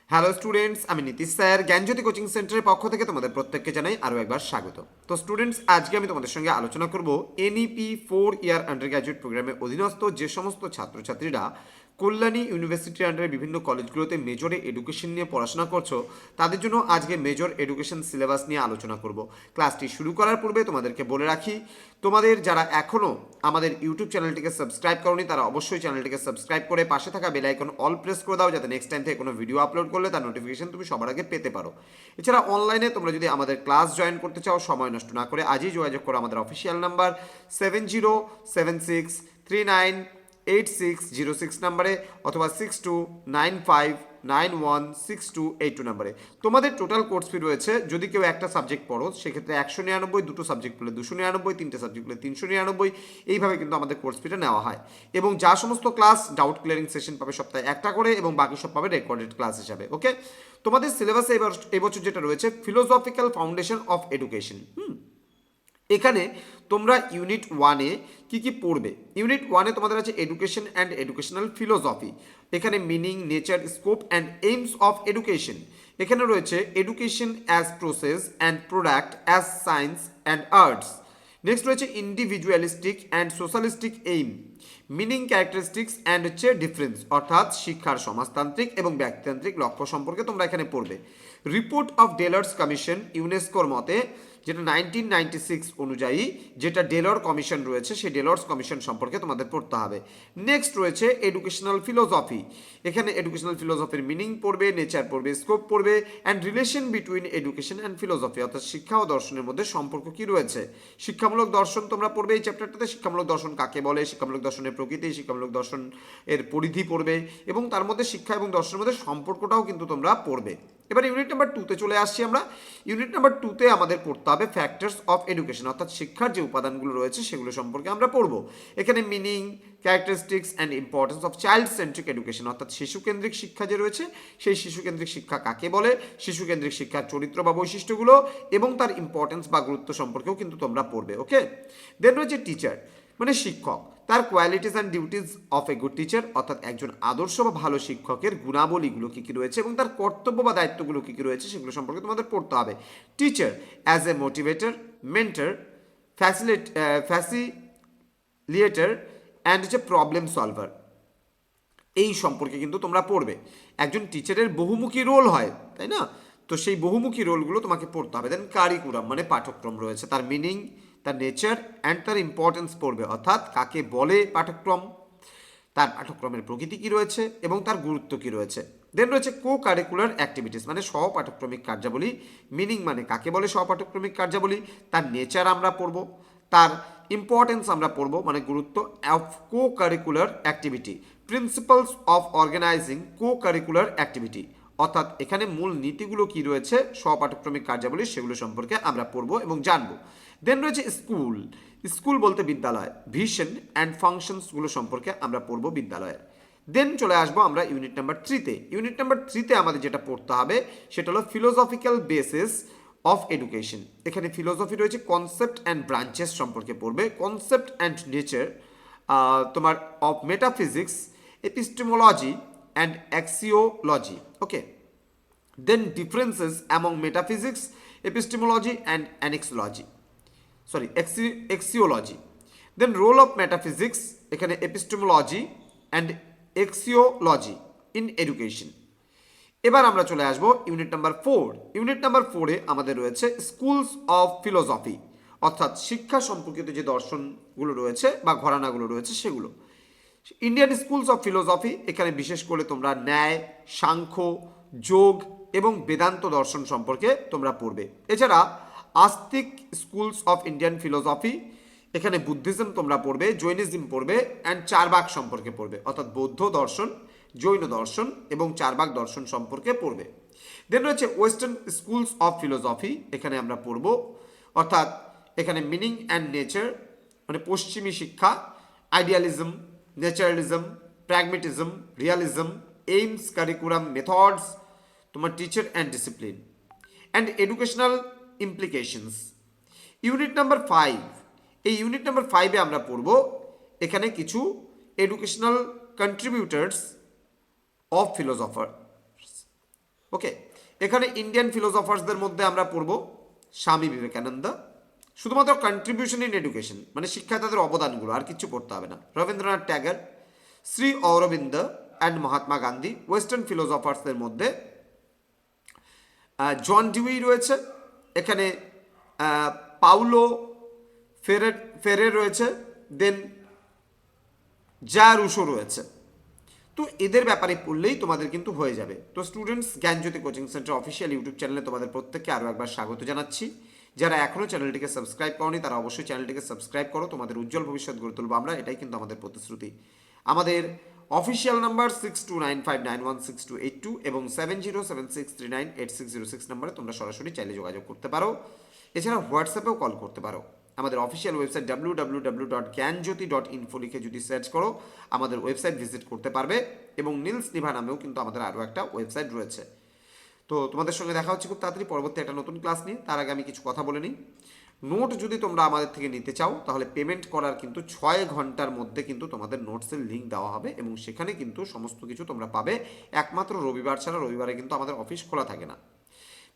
Hello students, আমি Nitish sir জ্ঞানজ্যোতি coaching সেন্টারের পক্ষ থেকে তোমাদের প্রত্যেককে জানাই আরও একবার স্বাগত। তো স্টুডেন্টস, আজকে আমি তোমাদের সঙ্গে আলোচনা করব এনইপি 4 ইয়ার আন্ডার গ্র্যাজুয়েট প্রোগ্রামের অধীনস্থ যে সমস্ত ছাত্রছাত্রীরা কল্যাণী ইউনিভার্সিটির আন্ডারে বিভিন্ন কলেজগুলোতে মেজরে এডুকেশন নিয়ে পড়াশোনা করছো, তাদের জন্য আজকে মেজর এডুকেশন সিলেবাস নিয়ে আলোচনা করব। ক্লাসটি শুরু করার পূর্বে তোমাদেরকে বলে রাখি, তোমাদের যারা এখনও আমাদের ইউটিউব চ্যানেলটিকে সাবস্ক্রাইব করোনি তারা অবশ্যই চ্যানেলটিকে সাবস্ক্রাইব করে পাশে থাকা বেল আইকন অল প্রেস করে দাও, যাতে নেক্সট টাইম থেকে কোনো ভিডিও আপলোড করলে তার নোটিফিকেশন তুমি সবার আগে পেতে পারো। এছাড়া অনলাইনে তোমরা যদি আমাদের ক্লাস জয়েন করতে চাও, সময় নষ্ট না করে আজই যোগাযোগ করো আমাদের অফিসিয়াল নাম্বার 7076398606 নাম্বারে অথবা 6295916282 নাম্বারে। তোমাদের টোটাল কোর্স ফি রয়েছে, যদি কেউ একটা সাবজেক্ট পড়ো সেক্ষেত্রে 199, দুটো সাবজেক্ট পড়লে 299, তিনটে সাবজেক্ট পড়লে 399, এইভাবে কিন্তু আমাদের কোর্স ফিটা নেওয়া হয়। এবং যা সমস্ত ক্লাস ডাউট ক্লিয়ারিং সেশন পাবে সপ্তাহে একটা করে, এবং বাকি সব পাবে রেকর্ডেড ক্লাস হিসাবে। ওকে, তোমাদের সিলেবাসে এবছর যেটা রয়েছে ফিলোসফিক্যাল ফাউন্ডেশন অফ এডুকেশন। এখানে তোমরা ইউনিট 1-এ কী কী পড়বে? ইউনিট 1-এ তোমাদের আছে এডুকেশন অ্যান্ড এডুকেশনাল ফিলোসফি। এখানে meaning, nature, scope and aims of education. এখানে রয়েছে education as process and product as science and arts. Next রয়েছে individualistic and socialistic aim, meaning, characteristics and হচ্ছে ডিফারেন্স, অর্থাৎ শিক্ষার সমাজতান্ত্রিক এবং ব্যক্তিতান্ত্রিক লক্ষ্য সম্পর্কে তোমরা এখানে পড়বে। রিপোর্ট অফ ডেলার্স কমিশন, ইউনেস্কোর মতে যেটা 1996 অনুযায়ী যেটা ডেলর কমিশন রয়েছে, সেই ডেলর্স কমিশন সম্পর্কে তোমাদের পড়তে হবে। নেক্সট রয়েছে এডুকেশনাল ফিলোসফি। এখানে এডুকেশনাল ফিলোসফির মিনিং পড়বে, নেচার পড়বে, স্কোপ পড়বে, and relation between education and philosophy, অর্থাৎ শিক্ষা ও দর্শনের মধ্যে সম্পর্ক কি রয়েছে। শিক্ষামূলক দর্শন তোমরা পড়বে এই চ্যাপ্টারটাতে। শিক্ষামূলক দর্শন কাকে বলে, শিক্ষামূলক দর্শনের প্রকৃতি, শিক্ষামূলক দর্শন এর পরিধি পড়বে, এবং তার মধ্যে শিক্ষা এবং দর্শনের মধ্যে সম্পর্কটাও কিন্তু তোমরা পড়বে। এবার ইউনিট নাম্বার 2-তে চলে আসছি আমরা। ইউনিট নাম্বার 2-তে আমাদের পড়তে হবে ফ্যাক্টরস অফ এডুকেশন, অর্থাৎ শিক্ষার যে উপাদানগুলো রয়েছে সেগুলো সম্পর্কে আমরা পড়ব। এখানে meaning, characteristics and importance of child centric education, অর্থাৎ শিশুকেন্দ্রিক শিক্ষা যে রয়েছে সেই শিশুকেন্দ্রিক শিক্ষা কাকে বলে, শিশুকেন্দ্রিক শিক্ষার চরিত্র বা বৈশিষ্ট্যগুলো এবং তার ইম্পর্টেন্স বা গুরুত্ব সম্পর্কেও কিন্তু তোমরা পড়বে। ওকে, দেন রয়েছে টিচার মানে শিক্ষক, তার qualities and duties of a good teacher, অর্থাৎ একজন আদর্শ বা ভালো শিক্ষকের গুণাবলীগুলো কী কী রয়েছে এবং তার কর্তব্য বা দায়িত্বগুলো কী কী রয়েছে সেগুলো সম্পর্কে তোমাদের পড়তে হবে। Teacher as a motivator, mentor, facilitator and হচ্ছে প্রবলেম সলভার, এই সম্পর্কে কিন্তু তোমরা পড়বে। একজন টিচারের বহুমুখী রোল হয়, তাই না? তো সেই বহুমুখী রোলগুলো তোমাকে পড়তে হবে। দেন কারিকুলাম মানে পাঠ্যক্রম রয়েছে, তার মিনিং, তার নেচার অ্যান্ড তার ইম্পর্টেন্স পড়বে, অর্থাৎ কাকে বলে পাঠ্যক্রম, তার পাঠ্যক্রমের প্রকৃতি কী রয়েছে এবং তার গুরুত্ব কী রয়েছে। দেন রয়েছে কো কারিকুলার অ্যাক্টিভিটিস মানে সহপাঠক্রমিক কার্যাবলী। মিনিং মানে কাকে বলে সহপাঠক্রমিক কার্যাবলী, তার নেচার আমরা পড়ব, তার ইম্পর্টেন্স আমরা পড়ব মানে গুরুত্ব of co curricular activity, principles of organizing co curricular activity, অর্থাৎ এখানে মূল নীতিগুলো কি রয়েছে সহপাঠক্রমিক কার্যাবলী সেগুলো সম্পর্কে আমরা পড়ব এবং জানব। দেন রয়েছে স্কুল, স্কুল বলতে বিদ্যালয়, ভিশন অ্যান্ড ফাংশনসগুলো সম্পর্কে আমরা পড়ব বিদ্যালয়ের। দেন চলে আসবো আমরা ইউনিট নাম্বার 3-তে। ইউনিট নাম্বার 3-তে আমাদের যেটা পড়তে হবে সেটা হলো ফিলোসফিক্যাল বেসিস অফ এডুকেশন। এখানে ফিলোসফি রয়েছে কনসেপ্ট অ্যান্ড ব্রাঞ্চেস সম্পর্কে পড়বে, কনসেপ্ট অ্যান্ড নেচার তোমার of metaphysics, epistemology and axiology. Okay, then differences among metaphysics, epistemology and axiology. Then role of metaphysics, এখানে epistemology and axiology in education. এবার আমরা চলে আসবো ইউনিট নাম্বার 4। ইউনিট নাম্বার 4-এ আমাদের রয়েছে স্কুলস অফ ফিলোসফি, অর্থাৎ শিক্ষা সম্পর্কিত যে দর্শনগুলো রয়েছে বা ঘরানাগুলো রয়েছে সেগুলো। ইন্ডিয়ান স্কুলস অফ ফিলোসফি, এখানে বিশেষ করে তোমরা ন্যায়, সাংখ্য, যোগ এবং বেদান্ত দর্শন সম্পর্কে তোমরা পড়বে। এছাড়া আস্তিক স্কুলস অফ ইন্ডিয়ান ফিলোসফি, এখানে বুদ্ধিজম তোমরা পড়বে, জৈনিজম পড়বে অ্যান্ড চারবাক সম্পর্কে পড়বে, অর্থাৎ বৌদ্ধ দর্শন, জৈন দর্শন এবং চারবাক দর্শন সম্পর্কে পড়বে। দেন রয়েছে ওয়েস্টার্ন স্কুলস অফ ফিলোসফি, এখানে আমরা পড়ব, অর্থাৎ এখানে মিনিং অ্যান্ড নেচার মানে পশ্চিমী শিক্ষা, idealism, naturalism, pragmatism, realism, aims, curriculum, methods, তোমার teacher and discipline and educational implications. Unit number 5, এই ইউনিট নাম্বার 5-এ আমরা পড়ব এখানে কিছু educational contributors of philosopher, okay, এখানে ইন্ডিয়ান ফিলোসফার্সদের মধ্যে আমরা পড়ব স্বামী বিবেকানন্দ, শুধুমাত্র কন্ট্রিবিউশন ইন এডুকেশন মানে শিক্ষায় তাদের অবদানগুলো, আর কিছু পড়তে হবে না। রবীন্দ্রনাথ ট্যাগর, শ্রী অরবিন্দ অ্যান্ড মহাত্মা গান্ধী। ওয়েস্টার্ন ফিলোসফার্সদের মধ্যে জন ডিউই রয়েছে, এখানে পাউলো ফেরে রয়েছে, দেন যা রুশো রয়েছে। তো এদের ব্যাপারে পড়লেই তোমাদের কিন্তু হয়ে যাবে। তো স্টুডেন্টস, জ্ঞানজ্যোতি কোচিং সেন্টার অফিসিয়াল ইউটিউব চ্যানেলে তোমাদের প্রত্যেককে আরও একবার স্বাগত জানাচ্ছি। যারা এখনও চ্যানেলটিকে সাবস্ক্রাইব করনি তারা অবশ্যই চ্যানেলটিকে সাবস্ক্রাইব করো, তোমাদের উজ্জ্বল ভবিষ্যৎ গড়ে তুলবো আমরা, এটাই কিন্তু আমাদের প্রতিশ্রুতি। আমাদের অফিসিয়াল নাম্বার 6295916282 এবং 7076398606 নাম্বারে তোমরা সরাসরি চাইলে যোগাযোগ করতে পারো। এছাড়া হোয়াটসঅ্যাপেও কল করতে পারো। আমাদের অফিসিয়াল ওয়েবসাইট www.gyanjyoti.info লিখে যদি সার্চ করো আমাদের ওয়েবসাইট ভিজিট করতে পারবে, এবং নীলস নিভা নামেও কিন্তু আমাদের আরও একটা ওয়েবসাইট রয়েছে। তো তোমাদের সঙ্গে দেখা হচ্ছে খুব তাড়াতাড়ি পরবর্তী একটা নতুন ক্লাস নিয়ে। তার আগে আমি কিছু কথা বলে নিই। নোট যদি তোমরা আমাদের থেকে নিতে চাও তাহলে পেমেন্ট করার কিন্তু 6 ঘন্টার মধ্যে কিন্তু তোমাদের নোটসের লিঙ্ক দেওয়া হবে, এবং সেখানে কিন্তু সমস্ত কিছু তোমরা পাবে। একমাত্র রবিবার ছাড়া, রবিবারে কিন্তু আমাদের অফিস খোলা থাকে না।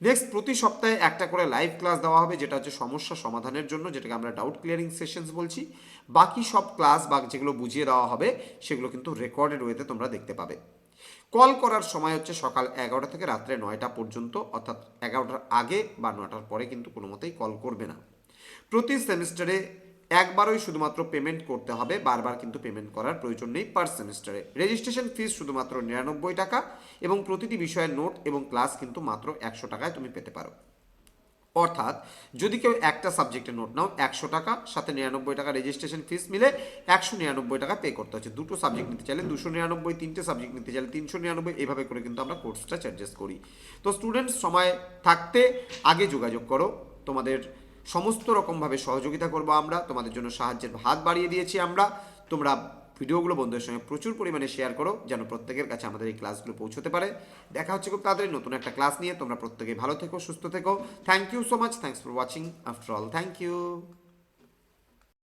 নেক্সট, প্রতি সপ্তাহে একটা করে লাইভ ক্লাস দেওয়া হবে, যেটা হচ্ছে সমস্যা সমাধানের জন্য, যেটাকে আমরা ডাউট ক্লিয়ারিং সেশনস বলছি। বাকি সব ক্লাস বা যেগুলো বুঝিয়ে দেওয়া হবে সেগুলো কিন্তু রেকর্ডেড ওয়েতে তোমরা দেখতে পাবে। কল করার সময় হচ্ছে সকাল 11টা থেকে রাত্রে 9টা পর্যন্ত, অর্থাৎ 11টার আগে বা 9টার পরে কিন্তু কোনো মতেই কল করবে না। প্রতি সেমিস্টারে একবারই শুধুমাত্র পেমেন্ট করতে হবে, বারবার কিন্তু পেমেন্ট করার প্রয়োজন নেই পার সেমিস্টারে। রেজিস্ট্রেশন ফিস শুধুমাত্র 99 টাকা, এবং প্রতিটি বিষয়ের নোট এবং ক্লাস কিন্তু মাত্র 100 টাকায় তুমি পেতে পারো। অর্থাৎ যদি কেউ একটা সাবজেক্টের নোট নাও 100 টাকা, সাথে 99 টাকা রেজিস্ট্রেশন ফিস মিলে 199 টাকা পে করতে হচ্ছে। দুটো সাবজেক্ট নিতে চাইলে 299, তিনটে সাবজেক্ট নিতে চাইলে 399, এইভাবে করে কিন্তু আমরা কোর্সটা চার্জেস করি। তো স্টুডেন্টস, সময় থাকতে আগে যোগাযোগ করো, তোমাদের সমস্ত রকমভাবে সহযোগিতা করবো আমরা, তোমাদের জন্য সাহায্যের হাত বাড়িয়ে দিয়েছি আমরা। তোমরা ভিডিওগুলো বন্ধুদের সঙ্গে প্রচুর পরিমাণে শেয়ার করো, যেন প্রত্যেকের কাছে আমাদের এই ক্লাসগুলো পৌঁছতে পারে। দেখা হচ্ছে খুব তাড়াতাড়ি নতুন একটা ক্লাস নিয়ে। তোমরা প্রত্যেকে ভালো থেকো, সুস্থ থেকো। Thank you so much, thanks for watching after all, thank you.